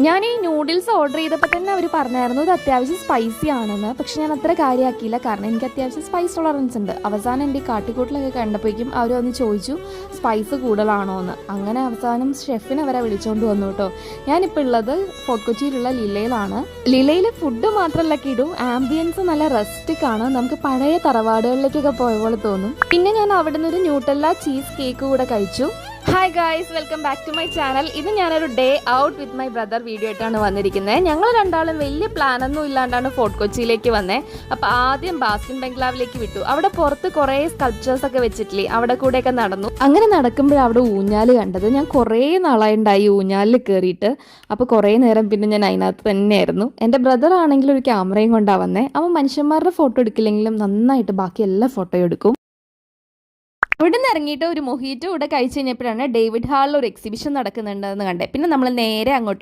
ഞാൻ ഈ noodles order ചെയ്തപ്പോൾ തന്നെ അവർ പറഞ്ഞായിരുന്നു ഇത് അത്യാവശ്യം സ്പൈസി ആണെന്ന്. പക്ഷെ ഞാൻ അത്ര കാര്യമാക്കിയില്ല, കാരണം എനിക്ക് അത്യാവശ്യം സ്പൈസ് ടോളറൻസ് ഉണ്ട്. അവസാനം എൻ്റെ ഈ കാട്ടിക്കൂട്ടിലൊക്കെ കണ്ടപ്പോഴേക്കും അവർ വന്ന് ചോദിച്ചു സ്പൈസ് കൂടുതലാണോ എന്ന്. അങ്ങനെ അവസാനം ഷെഫിനെ വരെ വിളിച്ചുകൊണ്ട് വന്നു കേട്ടോ. ഞാനിപ്പോൾ ഉള്ളത് ഫോർട്ട് കൊച്ചിയിലുള്ള ലിലയിലാണ്. ലിലയിൽ ഫുഡ് മാത്രമല്ല കിടും, ആംബിയൻസ് നല്ല റെസ്റ്റിക് ആണ്. നമുക്ക് പഴയ തറവാടുകളിലേക്കൊക്കെ പോയ പോലെ തോന്നും. പിന്നെ ഞാൻ അവിടെ നിന്ന് ഒരു ന്യൂട്ടെല്ല ചീസ് കേക്ക് കൂടെ കഴിച്ചു. Hi guys, welcome back to my channel. ഇത് ഞാനൊരു day out with my brother video ആയിട്ടാണ് വന്നിരിക്കുന്നത്. ഞങ്ങൾ രണ്ടാളും വലിയ പ്ലാനൊന്നും ഇല്ലാണ്ടാണ് ഫോർട്ട് കൊച്ചിയിലേക്ക് വന്നത്. അപ്പോൾ ആദ്യം ബാസ്കിൻ ബംഗ്ലാവിലേക്ക് വിട്ടു. അവിടെ പുറത്ത് കുറേ സ്കൾപ്ചേഴ്സ് ഒക്കെ വെച്ചിട്ടില്ലേ, അവിടെ കൂടെയൊക്കെ നടന്നു. അങ്ങനെ നടക്കുമ്പോഴാണ് അവിടെ ഊഞ്ഞാൽ കണ്ടത്. ഞാൻ കുറേ നാളായിട്ടുണ്ടായി ഊഞ്ഞാലിൽ കയറിയിട്ട്. അപ്പോൾ കുറേ നേരം പിന്നെ ഞാൻ അതിനകത്ത് തന്നെയായിരുന്നു. എൻ്റെ ബ്രദർ ആണെങ്കിൽ ഒരു ക്യാമറയും കൊണ്ടാണ് വന്നത്. അവൻ മനുഷ്യന്മാരുടെ ഫോട്ടോ എടുക്കില്ലെങ്കിലും നന്നായിട്ട് ബാക്കി എല്ലാ ഫോട്ടോയും എടുക്കും. ഇവിടെ നിന്ന് ഇറങ്ങിയിട്ട് ഒരു മൊഹീറ്റോ ഇവിടെ കഴിച്ച് കഴിഞ്ഞപ്പോഴാണ് ഡേവിഡ് ഹാളിൽ ഒരു എക്സിബിഷൻ നടക്കുന്നുണ്ടെന്ന് കണ്ടേ. പിന്നെ നമ്മൾ നേരെ അങ്ങോട്ട്